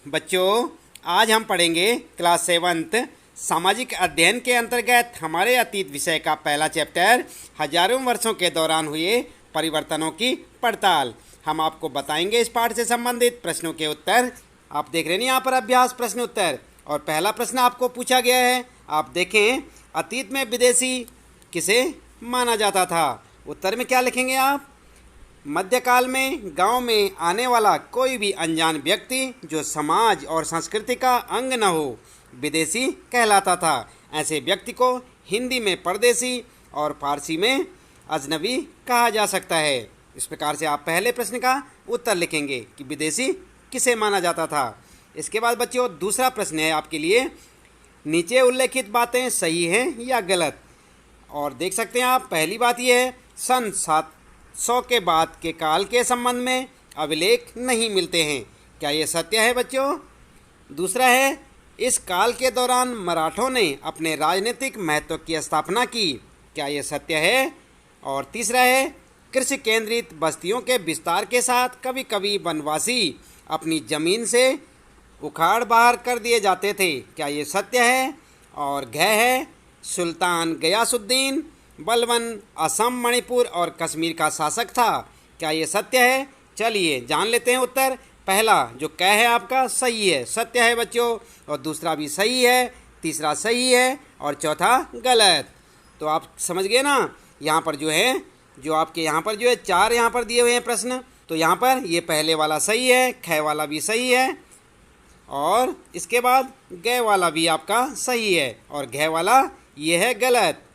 बच्चों, आज हम पढ़ेंगे क्लास 7th सामाजिक अध्ययन के अंतर्गत हमारे अतीत विषय का पहला चैप्टर हजारों वर्षों के दौरान हुए परिवर्तनों की पड़ताल। हम आपको बताएंगे इस पाठ से संबंधित प्रश्नों के उत्तर। आप देख रहे हैं यहाँ पर अभ्यास प्रश्न उत्तर, और पहला प्रश्न आपको पूछा गया है। आप देखें, अतीत में विदेशी किसे माना जाता था। उत्तर में क्या लिखेंगे आप? मध्यकाल में गांव में आने वाला कोई भी अनजान व्यक्ति जो समाज और संस्कृति का अंग न हो विदेशी कहलाता था। ऐसे व्यक्ति को हिंदी में परदेसी और फारसी में अजनबी कहा जा सकता है। इस प्रकार से आप पहले प्रश्न का उत्तर लिखेंगे कि विदेशी किसे माना जाता था। इसके बाद बच्चों, दूसरा प्रश्न है आपके लिए, नीचे उल्लेखित बातें सही हैं या गलत। और देख सकते हैं आप, पहली बात यह है, सन 700 के बाद के काल के संबंध में अभिलेख नहीं मिलते हैं। क्या ये सत्य है बच्चों? दूसरा है, इस काल के दौरान मराठों ने अपने राजनीतिक महत्व की स्थापना की। क्या ये सत्य है? और तीसरा है, कृषि केंद्रित बस्तियों के विस्तार के साथ कभी कभी वनवासी अपनी ज़मीन से उखाड़ बाहर कर दिए जाते थे। क्या ये सत्य है? और घ है, सुल्तान गयासुद्दीन बलबन असम, मणिपुर और कश्मीर का शासक था। क्या ये सत्य है? चलिए जान लेते हैं उत्तर। पहला जो क है आपका सही है, सत्य है बच्चों, और दूसरा भी सही है, तीसरा सही है और चौथा गलत। तो आप समझ गए ना। यहाँ पर जो है, जो आपके यहाँ पर जो है 4 यहाँ पर दिए हुए हैं प्रश्न, तो यहाँ पर ये पहले वाला सही है, ख वाला भी सही है, और इसके बाद ग वाला भी आपका सही है, और घ वाला ये है गलत।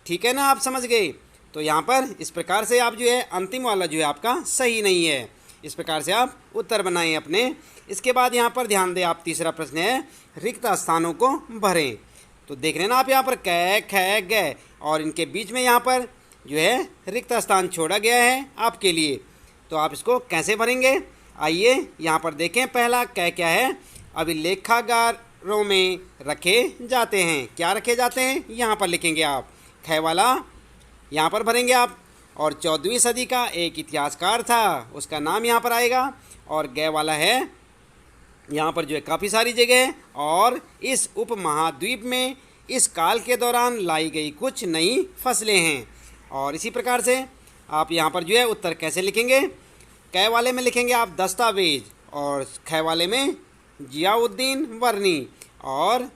ठीक है ना, आप समझ गए। तो यहाँ पर इस प्रकार से आप जो है अंतिम वाला जो है आपका सही नहीं है। इस प्रकार से आप उत्तर बनाएं अपने। इसके बाद यहाँ पर ध्यान दें आप, तीसरा प्रश्न है, रिक्त स्थानों को भरें। तो देख रहे हैं ना आप, यहाँ पर क ख ग, और इनके बीच में यहाँ पर जो है रिक्त स्थान छोड़ा गया है आपके लिए। तो आप इसको कैसे भरेंगे, आइए यहाँ पर देखें। पहला क क्या है? अभिलेखागारों में रखे जाते हैं। क्या रखे जाते हैं? यहाँ पर लिखेंगे आप। ख वाला यहाँ पर भरेंगे आप। और 14वीं सदी का एक इतिहासकार था, उसका नाम यहाँ पर आएगा। और ग वाला है, यहाँ पर जो है काफ़ी सारी जगह है, और इस उपमहाद्वीप में इस काल के दौरान लाई गई कुछ नई फसलें हैं। और इसी प्रकार से आप यहाँ पर जो है उत्तर कैसे लिखेंगे? क वाले में लिखेंगे आप दस्तावेज, और ख वाले में जियाउद्दीन वर्नी, और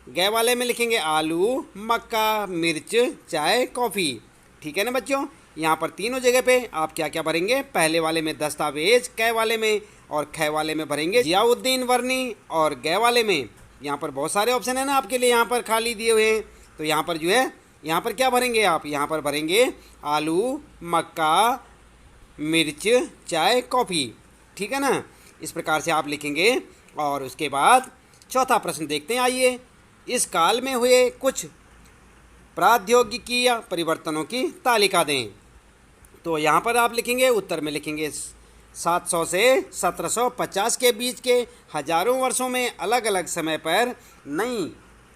ग वाले में लिखेंगे आलू, मक्का, मिर्च, चाय, कॉफ़ी। ठीक है ना बच्चों। यहाँ पर तीनों जगह पे आप क्या क्या भरेंगे? पहले वाले में दस्तावेज, क वाले में, और ख वाले में भरेंगे जियाउद्दीन वर्नी, और ग वाले में यहाँ पर बहुत सारे ऑप्शन है ना आपके लिए, यहाँ पर खाली दिए हुए हैं। तो यहाँ पर जो है, यहाँ पर क्या भरेंगे आप? यहाँ पर भरेंगे आलू, मक्का, मिर्च, चाय, कॉफ़ी। ठीक है ना, इस प्रकार से आप लिखेंगे। और उसके बाद चौथा प्रश्न देखते हैं, आइए। इस काल में हुए कुछ प्रौद्योगिकीय परिवर्तनों की तालिका दें। तो यहाँ पर आप लिखेंगे, उत्तर में लिखेंगे 700 से 1750 के बीच के हजारों वर्षों में अलग अलग समय पर नई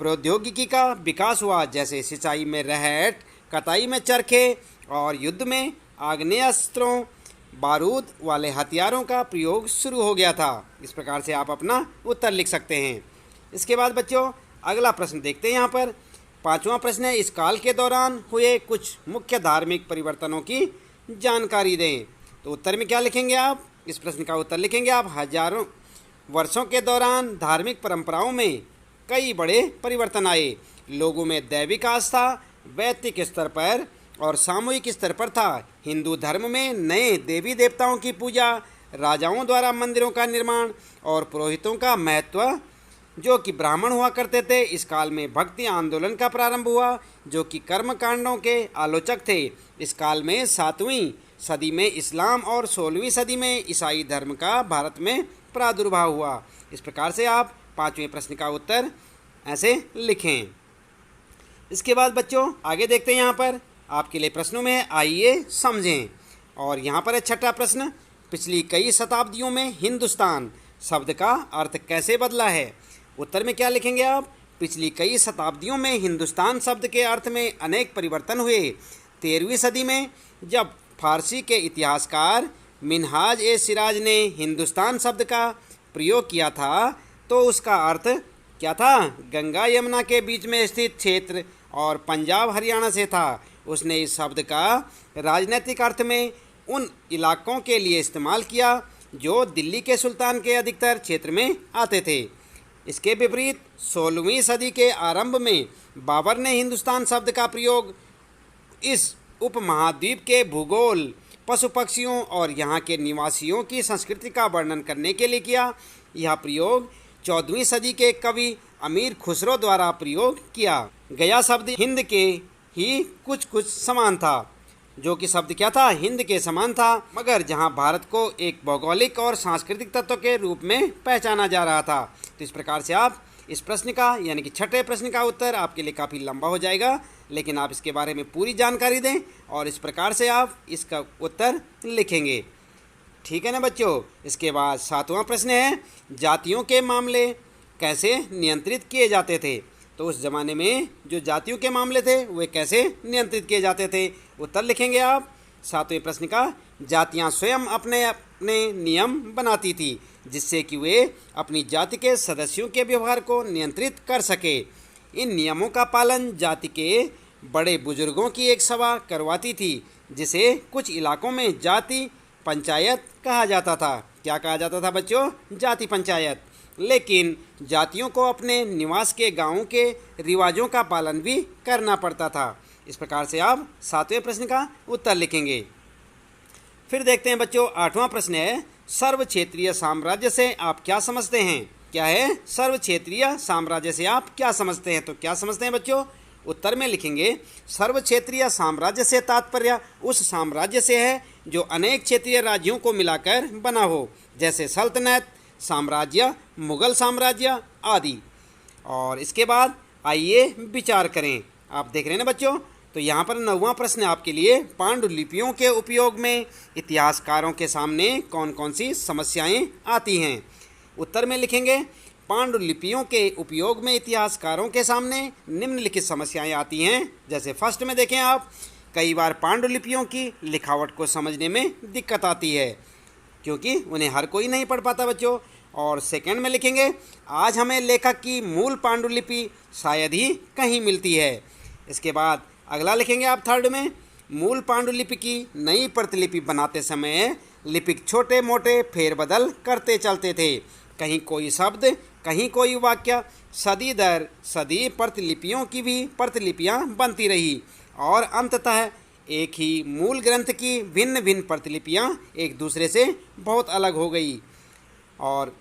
प्रौद्योगिकी का विकास हुआ, जैसे सिंचाई में रहट, कटाई में चरखे, और युद्ध में आग्नेयास्त्रों, बारूद वाले हथियारों का प्रयोग शुरू हो गया था। इस प्रकार से आप अपना उत्तर लिख सकते हैं। इसके बाद बच्चों अगला प्रश्न देखते हैं। यहाँ पर 5वां प्रश्न है, इस काल के दौरान हुए कुछ मुख्य धार्मिक परिवर्तनों की जानकारी दें। तो उत्तर में क्या लिखेंगे आप? इस प्रश्न का उत्तर लिखेंगे आप, हजारों वर्षों के दौरान धार्मिक परंपराओं में कई बड़े परिवर्तन आए। लोगों में दैविक आस्था वैयक्तिक स्तर पर और सामूहिक स्तर पर था। हिंदू धर्म में नए देवी देवताओं की पूजा, राजाओं द्वारा मंदिरों का निर्माण, और पुरोहितों का महत्व जो कि ब्राह्मण हुआ करते थे। इस काल में भक्ति आंदोलन का प्रारंभ हुआ, जो कि कर्म कांडों के आलोचक थे। इस काल में 7वीं सदी में इस्लाम और 16वीं सदी में ईसाई धर्म का भारत में प्रादुर्भाव हुआ। इस प्रकार से आप 5वें प्रश्न का उत्तर ऐसे लिखें। इसके बाद बच्चों आगे देखते हैं। यहाँ पर आपके लिए प्रश्नों में है, आइए समझें। और यहाँ पर है 6ठा प्रश्न, पिछली कई शताब्दियों में हिंदुस्तान शब्द का अर्थ कैसे बदला है। उत्तर में क्या लिखेंगे आप? पिछली कई शताब्दियों में हिंदुस्तान शब्द के अर्थ में अनेक परिवर्तन हुए। 13वीं सदी में जब फारसी के इतिहासकार मिनहाज ए सिराज ने हिंदुस्तान शब्द का प्रयोग किया था तो उसका अर्थ क्या था? गंगा यमुना के बीच में स्थित क्षेत्र और पंजाब हरियाणा से था। उसने इस शब्द का राजनीतिक अर्थ में उन इलाकों के लिए इस्तेमाल किया जो दिल्ली के सुल्तान के अधिकतर क्षेत्र में आते थे। इसके विपरीत 16वीं सदी के आरंभ में बाबर ने हिंदुस्तान शब्द का प्रयोग इस उपमहाद्वीप के भूगोल, पशु पक्षियों और यहाँ के निवासियों की संस्कृति का वर्णन करने के लिए किया। यह प्रयोग 14वीं सदी के कवि अमीर खुसरो द्वारा प्रयोग किया गया शब्द हिंद के ही कुछ कुछ समान था, जो कि शब्द क्या था? हिंद के समान था, मगर जहां भारत को एक भौगोलिक और सांस्कृतिक तत्व के रूप में पहचाना जा रहा था। तो इस प्रकार से आप इस प्रश्न का यानी कि छठे प्रश्न का उत्तर आपके लिए काफ़ी लंबा हो जाएगा, लेकिन आप इसके बारे में पूरी जानकारी दें और इस प्रकार से आप इसका उत्तर लिखेंगे। ठीक है ना बच्चों? इसके बाद 7वां प्रश्न है, जातियों के मामले कैसे नियंत्रित किए जाते थे? तो उस ज़माने में जो जातियों के मामले थे वे कैसे नियंत्रित किए जाते थे? उत्तर लिखेंगे आप 7वें प्रश्न का। जातियां स्वयं अपने अपने नियम बनाती थी जिससे कि वे अपनी जाति के सदस्यों के व्यवहार को नियंत्रित कर सके। इन नियमों का पालन जाति के बड़े बुजुर्गों की एक सभा करवाती थी जिसे कुछ इलाकों में जाति पंचायत कहा जाता था। क्या कहा जाता था बच्चों? जाति पंचायत। लेकिन जातियों को अपने निवास के गांवों के रिवाजों का पालन भी करना पड़ता था। इस प्रकार से आप 7वें प्रश्न का उत्तर लिखेंगे। फिर देखते हैं बच्चों 8वां प्रश्न है, सर्व क्षेत्रीय साम्राज्य से आप क्या समझते हैं? क्या है? सर्व क्षेत्रीय साम्राज्य से आप क्या समझते हैं? तो क्या समझते हैं बच्चों? उत्तर में लिखेंगे, सर्व क्षेत्रीय साम्राज्य से तात्पर्य उस साम्राज्य से है जो अनेक क्षेत्रीय राज्यों को मिलाकर बना हो, जैसे सल्तनत, साम्राज्य, मुगल साम्राज्य आदि। और इसके बाद आइए विचार करें। आप देख रहे हैं ना बच्चों? तो यहाँ पर 9वां प्रश्न आपके लिए, पांडुलिपियों के उपयोग में इतिहासकारों के सामने कौन कौन सी समस्याएं आती हैं? उत्तर में लिखेंगे, पांडुलिपियों के उपयोग में इतिहासकारों के सामने निम्नलिखित समस्याएं आती हैं। जैसे फर्स्ट में देखें आप, कई बार पांडुलिपियों की लिखावट को समझने में दिक्कत आती है क्योंकि उन्हें हर कोई नहीं पढ़ पाता बच्चों। और सेकंड में लिखेंगे, आज हमें लेखक की मूल पांडुलिपि शायद ही कहीं मिलती है। इसके बाद अगला लिखेंगे आप थर्ड में, मूल पांडुलिपि की नई प्रतिलिपि बनाते समय लिपिक छोटे मोटे फेरबदल करते चलते थे। कहीं कोई शब्द, कहीं कोई वाक्य, सदी दर सदी प्रतिलिपियों की भी प्रतिलिपियां बनती रही और अंततः एक ही मूल ग्रंथ की भिन्न भिन्न प्रतिलिपियां एक दूसरे से बहुत अलग हो गई। और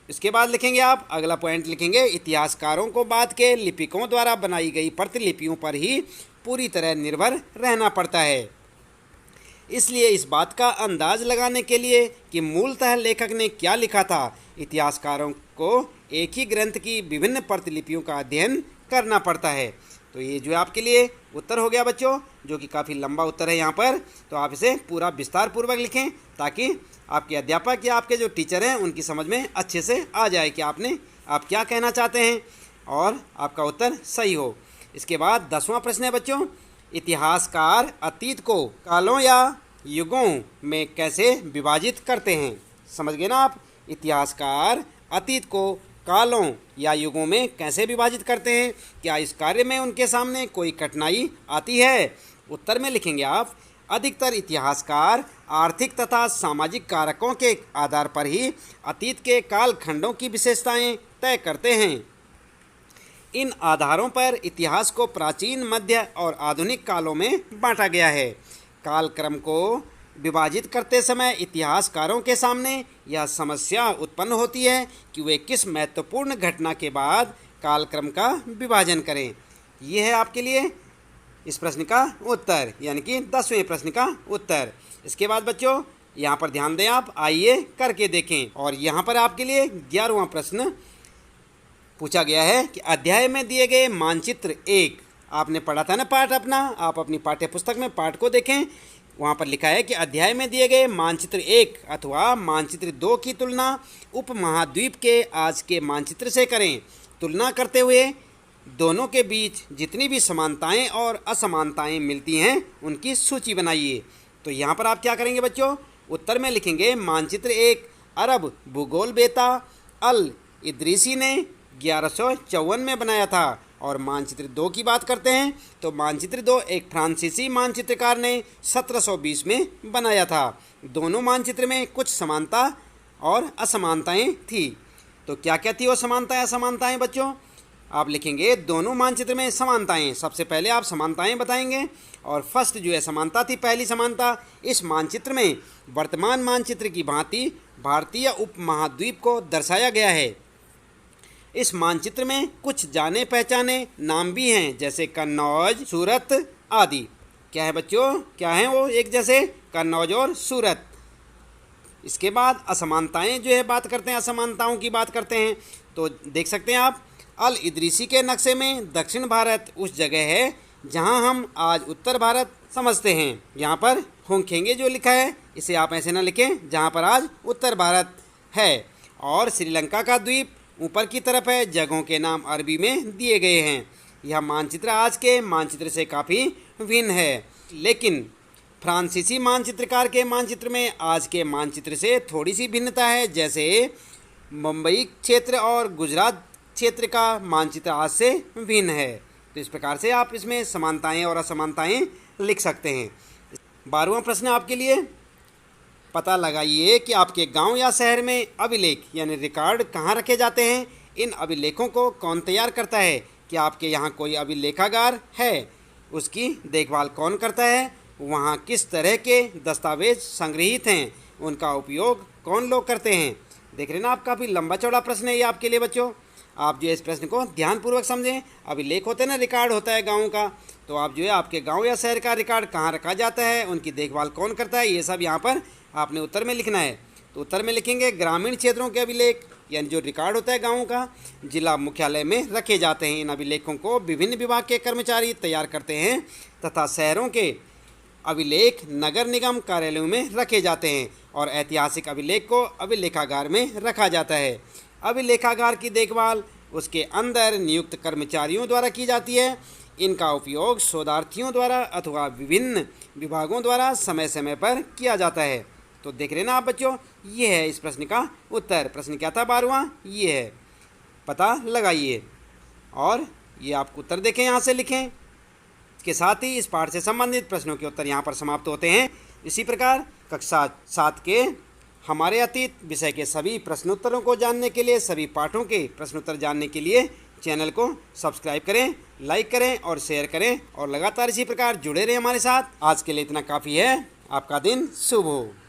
इसके बाद लिखेंगे आप अगला पॉइंट लिखेंगे, इतिहासकारों को बाद के लिपिकों द्वारा बनाई गई प्रतिलिपियों पर ही पूरी तरह निर्भर रहना पड़ता है। इसलिए इस बात का अंदाज लगाने के लिए कि मूलतः लेखक ने क्या लिखा था, इतिहासकारों को एक ही ग्रंथ की विभिन्न प्रतिलिपियों का अध्ययन करना पड़ता है। तो ये जो आपके लिए उत्तर हो गया बच्चों, जो कि काफ़ी लंबा उत्तर है यहाँ पर, तो आप इसे पूरा विस्तार पूर्वक लिखें ताकि आपके अध्यापक या आपके जो टीचर हैं उनकी समझ में अच्छे से आ जाए कि आप क्या कहना चाहते हैं और आपका उत्तर सही हो। इसके बाद 10वां प्रश्न है बच्चों, इतिहासकार अतीत को कालों या युगों में कैसे विभाजित करते हैं? समझ गए ना आप? इतिहासकार अतीत को कालों या युगों में कैसे विभाजित करते हैं? क्या इस कार्य में उनके सामने कोई कठिनाई आती है? उत्तर में लिखेंगे आप, अधिकतर इतिहासकार आर्थिक तथा सामाजिक कारकों के आधार पर ही अतीत के कालखंडों की विशेषताएं तय करते हैं। इन आधारों पर इतिहास को प्राचीन, मध्य और आधुनिक कालों में बांटा गया है। कालक्रम को विभाजित करते समय इतिहासकारों के सामने यह समस्या उत्पन्न होती है कि वे किस महत्वपूर्ण घटना के बाद कालक्रम का विभाजन करें। यह है आपके लिए इस प्रश्न का उत्तर, यानी कि 10वें प्रश्न का उत्तर। इसके बाद बच्चों यहाँ पर ध्यान दें आप, आइए करके देखें। और यहाँ पर आपके लिए 11वां प्रश्न पूछा गया है कि अध्याय में दिए गए मानचित्र 1, आपने पढ़ा था ना पाठ अपना, आप अपनी पाठ्य पुस्तक में पाठ को देखें। वहाँ पर लिखा है कि अध्याय में दिए गए मानचित्र 1 अथवा मानचित्र 2 की तुलना उपमहाद्वीप के आज के मानचित्र से करें। तुलना करते हुए दोनों के बीच जितनी भी समानताएं और असमानताएं मिलती हैं उनकी सूची बनाइए। तो यहाँ पर आप क्या करेंगे बच्चों? उत्तर में लिखेंगे, मानचित्र 1 अरब भूगोल बेता अल इदरीसी ने 1154 में बनाया था। और मानचित्र 2 की बात करते हैं तो मानचित्र 2 एक फ्रांसीसी मानचित्रकार ने 1720 में बनाया था। दोनों मानचित्र में कुछ समानता और असमानताएं थी। तो क्या क्या थी वो समानताएं असमानताएं बच्चों? आप लिखेंगे दोनों मानचित्र में समानताएं। सबसे पहले आप समानताएं बताएंगे और फर्स्ट जो है समानता थी, पहली समानता, इस मानचित्र में वर्तमान मानचित्र की भांति भारतीय उपमहाद्वीप को दर्शाया गया है। इस मानचित्र में कुछ जाने पहचाने नाम भी हैं, जैसे कन्नौज, सूरत आदि। क्या है बच्चों? क्या हैं वो एक जैसे? कन्नौज और सूरत। इसके बाद असमानताएं जो है बात करते हैं, असमानताओं की बात करते हैं तो देख सकते हैं आप, अल इदरीसी के नक्शे में दक्षिण भारत उस जगह है जहां हम आज उत्तर भारत समझते हैं। यहाँ पर होंखेंगे जो लिखा है इसे आप ऐसे ना लिखें, जहाँ पर आज उत्तर भारत है। और श्रीलंका का द्वीप ऊपर की तरफ है, जगहों के नाम अरबी में दिए गए हैं। यह मानचित्र आज के मानचित्र से काफ़ी भिन्न है, लेकिन फ्रांसीसी मानचित्रकार के मानचित्र में आज के मानचित्र से थोड़ी सी भिन्नता है। जैसे मुंबई क्षेत्र और गुजरात क्षेत्र का मानचित्र आज से भिन्न है। तो इस प्रकार से आप इसमें समानताएं और असमानताएं लिख सकते हैं। 12वां प्रश्न आपके लिए, पता लगाइए कि आपके गांव या शहर में अभिलेख यानी रिकॉर्ड कहाँ रखे जाते हैं। इन अभिलेखों को कौन तैयार करता है? क्या आपके यहाँ कोई अभिलेखागार है? उसकी देखभाल कौन करता है? वहाँ किस तरह के दस्तावेज संग्रहित हैं? उनका उपयोग कौन लोग करते हैं? देख रहे ना आप, काफ़ी लंबा चौड़ा प्रश्न है ये आपके लिए बच्चों। आप जो है इस प्रश्न को ध्यानपूर्वक समझें। अभिलेख होते हैं ना, रिकॉर्ड होता है गाँव का, तो आप जो है आपके गाँव या शहर का रिकॉर्ड कहाँ रखा जाता है, उनकी देखभाल कौन करता है, ये सब यहाँ पर आपने उत्तर में लिखना है। तो उत्तर में लिखेंगे ग्रामीण क्षेत्रों के अभिलेख यानी जो रिकॉर्ड होता है गाँव का, जिला मुख्यालय में रखे जाते हैं। इन अभिलेखों को विभिन्न विभाग के कर्मचारी तैयार करते हैं तथा शहरों के अभिलेख नगर निगम कार्यालयों में रखे जाते हैं और ऐतिहासिक अभिलेख को अभिलेखागार में रखा जाता है। अभिलेखागार की देखभाल उसके अंदर नियुक्त कर्मचारियों द्वारा की जाती है। इनका उपयोग शोधार्थियों द्वारा अथवा विभिन्न विभागों द्वारा समय समय पर किया जाता है। तो देख रहे ना आप बच्चों, ये है इस प्रश्न का उत्तर। प्रश्न क्या था 12वां? ये है, पता लगाइए। और ये आपको उत्तर देखें, यहाँ से लिखें। इसके साथ ही इस पाठ से संबंधित प्रश्नों के उत्तर यहाँ पर समाप्त होते हैं। इसी प्रकार कक्षा 7 के हमारे अतीत विषय के सभी प्रश्नोत्तरों को जानने के लिए, सभी पाठों के प्रश्नोत्तर जानने के लिए चैनल को सब्सक्राइब करें, लाइक करें और शेयर करें और लगातार इसी प्रकार जुड़े रहें हमारे साथ। आज के लिए इतना काफ़ी है। आपका दिन शुभ हो।